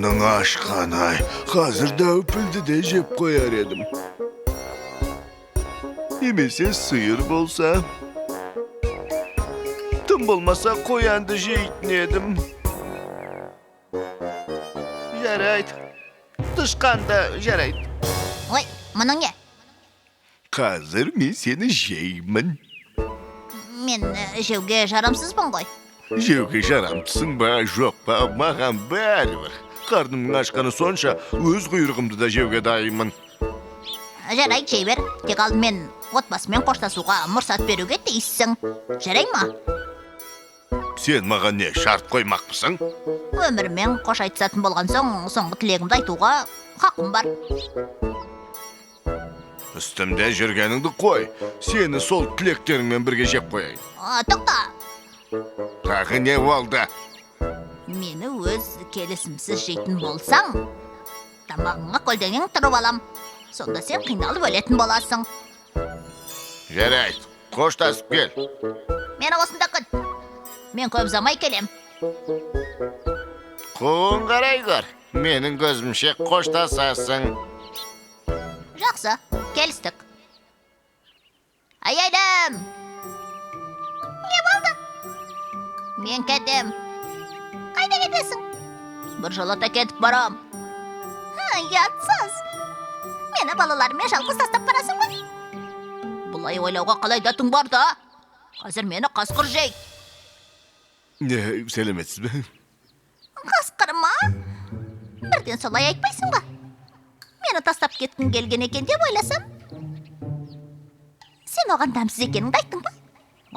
Мұның ашқан-ай, қазір дәупілді де жеп қояр едім. Немесе сиыр болса, тым болмаса қоянды жейтін едім. Жарайды, тышқанды жарайды. Ой, мұның не? Қазір мен сені жеймін. Мен жеуге жарамсызбын ғой. Жеуге жарамсың ба, жоқ па, маған бәрібір. Қарнымның ашқаны сонша, өз құйрығымды да жеуге дайынмын. Жарайды, жей бер. Тек алдымен отбасымен қоштасуға мұрсат беруге тиіссің. Жарай ма? Сен маған не, шарт қоймақпысың? Өмірмен қош айтысатын болған соң, соңғы тілегімді айтуға хақым бар. Үстімде жүргеніңді қой, сені сол тілектеріңмен бірге жеп қояйын. Тоқта. Тағы не болды? Мені өз келісімсіз жейтін болсаң, тамағыңа көлденең тұрып алам. Сонда сен қиналып өлетін боласың. Жарайды, қоштасып кел. Мені осында күт. Мен көп ұзамай келем. Құлын қарай көр, менің көзімше қоштасасың. Жақсы, келістік. Айайдым! Не болды? Мен кетем. Қайда кетесің? Бір жолата кетіп барам. Ятсыз. Мені балалармен жалғыз тастап барасың ба? Бұлай ойлауға қалай дәтің бар да? Қазір мені қасқыр жейді. Сәлеметсіз бе? Қасқыр ма? Бірден солай айтпайсың ба? Мені тастап кеткің келген екен деп ойласам. Сен оған дәмсіз екеніңді айттың ба?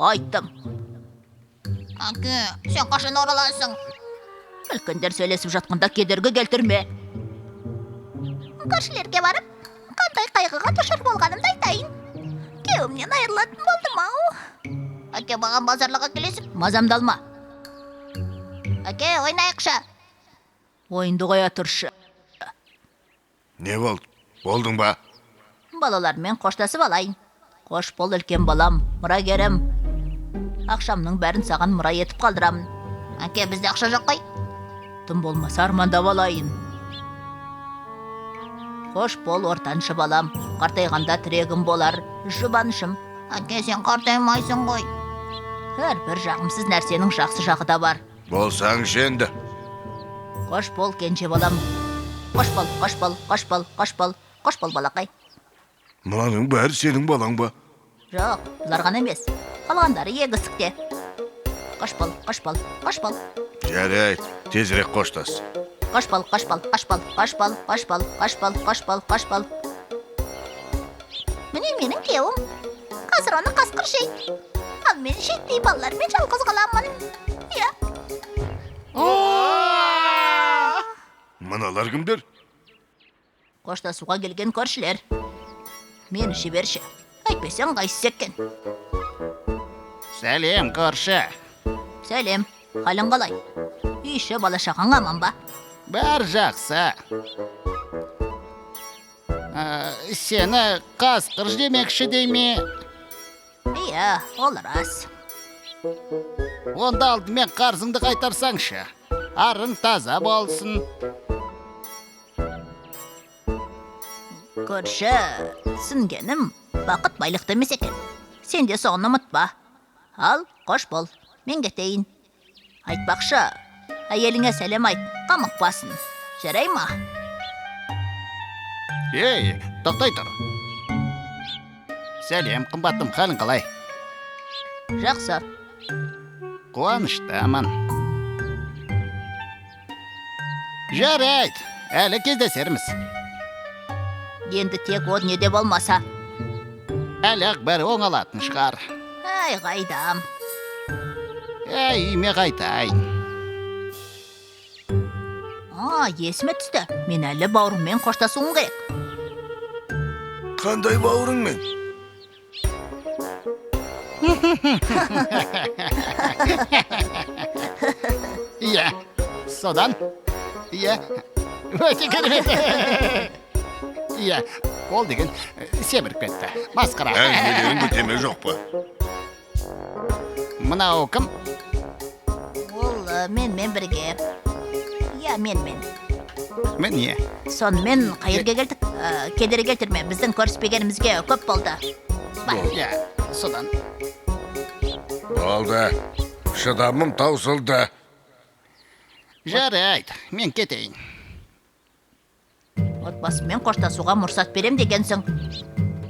Айттым. Әке, сен қашан ораласың? Үлкендер сөйлесіп жатқанда кедергі келтірме. Көршілерге барып, қандай қайғыға душар болғанымды айтайын. Күйеуімнен айырылатын болдым ау. Әке, маған базарларға келесің? Мазамды алма. Әке, ойнайықшы. Ойынды қоя тұршы. Не болды? Болдың ба? Балалармен қоштасып алайын. Қош бол, үлкен балам, мұрагерім. Ақшамның бәрін саған мұра етіп қалдырамын. Әке, бізде ақша жоқ қой. Тым болмаса армандап алайын. Қош бол, ортаншы балам. Қартайғанда тірегім болар, жұбанышым. Әке, сен қартаймайсың ғой. Бір жағымсыз нәрсенің жақсы жағы да бар. Болсаң жеңді. Қош бол, кенже балам. Қош бол, қош бол, қош бол, қош бол, қош бол, балақай. Мұның бәрі сенің балаң ба? Жоқ, бұлар ғана емес. Қалғандары егістікте. Қош бол, қош бол, қош бол. Жарайды, тезірек қоштас. Қош бол, қош бол, қош бол, қош бол, қош бол, қош бол, қош бол, қош бол. Міне менің күйеуім. Қазір оны қасқыр жейді. Ал мен шеттей балалармен жалғыз қаламын. Иә. Мыналар кімдер? Қоштасуға келген көршілер. Мені жіберші. Әйтпесең қайсыз екен. Сәлем, көрші. Сәлем. Қалың қалай? Үйші бала-шағаң аман ба? Бәр жақсы. Сені қасқыр жемекші дей ме? Иә, ол рас. Онда алдымен қарзыңды қайтарсаңшы. Арың таза болсын. Көрші, түсінгенім, бақыт байлықты емес екен. Сен де соны ұмытпа. Ал, қош бол, мен кетейін. Айтпақшы, әйеліңе сәлем айт, қамықпасын. Жарай ма? Ей, тоқтай тұр. Сәлем, қымбаттым, қалың қалай? Жақсы. Қуаныштамын. Жарайды, әлі кездесерміз. Енді тек о неде болмаса. Әлі бәрі оңалатын шығар. Ай, қайдам. Үйме қайтайын. Есіме түсті. Мен әлі бауырыммен қоштасуым керек. Қандай бауырыңмен? Иә, содан. Иә, өте керемет. Иә, ол деген семіріп кетті. Масқара. Әңгімелерің бітеме жоқ па? Мынау кім? Ол менімен бірге. Иә, мен. Міне. Сонымен қайырға келдік. Кедері келтірме, біздің көріспегенімізге көп болды. Иә, содан. Болды. Шыдамым таусылды. Жарайды, мен кетейін. Отбасымен қоштасуға мұрсат берем дегенсің.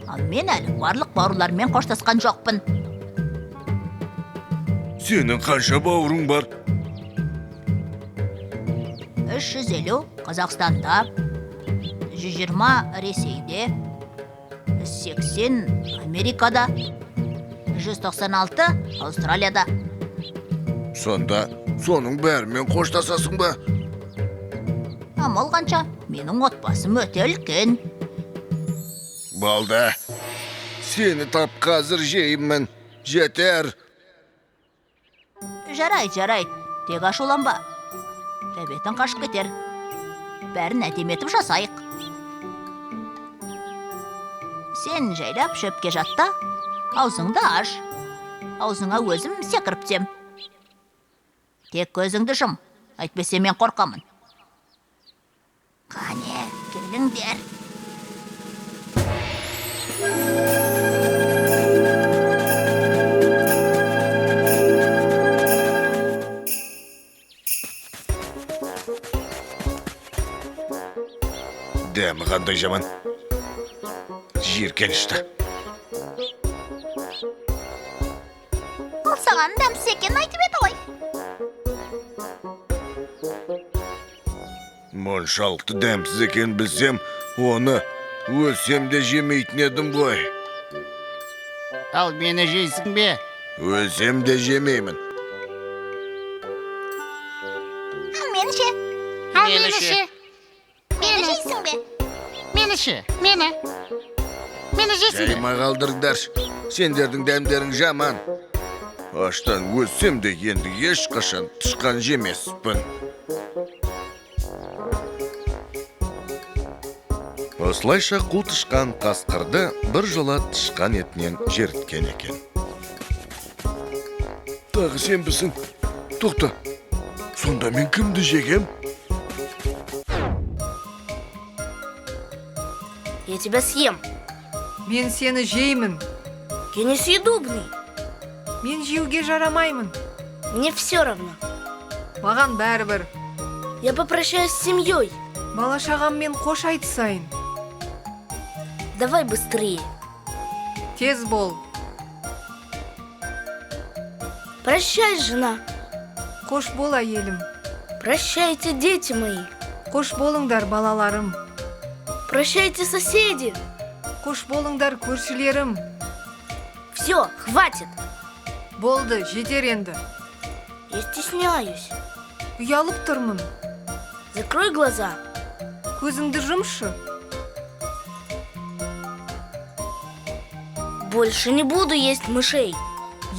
Ал мен әлі барлық бауырлармен қоштасқан жоқпын. Сенің қанша бауырың бар? 350 Қазақстанда, 120 Ресейде, 80 Америкада, 196 Австралияда. Сонда соның бәрімен қоштасасың ба? Амал қанша, менің отбасым өте үлкен. Болды. Сені тап қазір жеймін. Жетер. Жарайды, тек ашуланба. Тәбетің қашып кетер. Бәрін әдеметіп жасайық. Сен жайлап шөпке жатта, аузыңды аш. Аузыңа өзім секіріп түсем. Тек көзіңді жым, әйтпесе мен қорқамын. Қане, келіңдер. Дәмі қандай жаман. Жиіркенішті. Ол саған дәмсіз екенін айтып еді ғой. Мұншалықты дәмсіз екен білсем, оны өлсем де жемейтін едім ғой. Ал мені жейсің бе? Өлсем де жемеймін. Мені ше. Мені ше. Мені жейсің бе? Мені ше. Мені жейсің бе? Жайма қалдырыңдар. Сендердің дәмдерің жаман. Аштан өлсем де енді ешқашан тышқан жемеспін. Осылайша қу тышқан қасқырды бір жола тышқан етінен жерткен екен. Тағы сен бісің? Тоқта, сонда мен кімді жегем? Я тебя съем. Мен сені жеймін. Я несъедобный. Мен жеуге жарамаймын. Мне все равно. Маған бәрібір. Я попрощаюсь с семьей. Бала шағаммен қош айтысайын. Давай быстрее. Тез бол. Прощай, жена. Қош бол, әйелім. Прощайте, дети мои. Қош болыңдар, балаларым. Прощайте, соседи. Қош болыңдар, көршілерім. Все, хватит. Болды, жетер енді. Я стесняюсь. Ұялып тұрмын. Закрой глаза. Көзіңді жұмшы. Больше не буду есть мышей.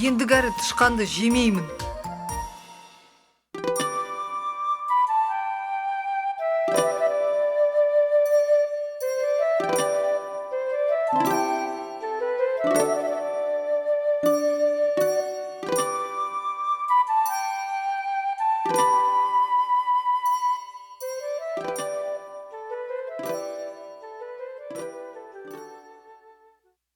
Ендігәрі тышқанды жемеймін.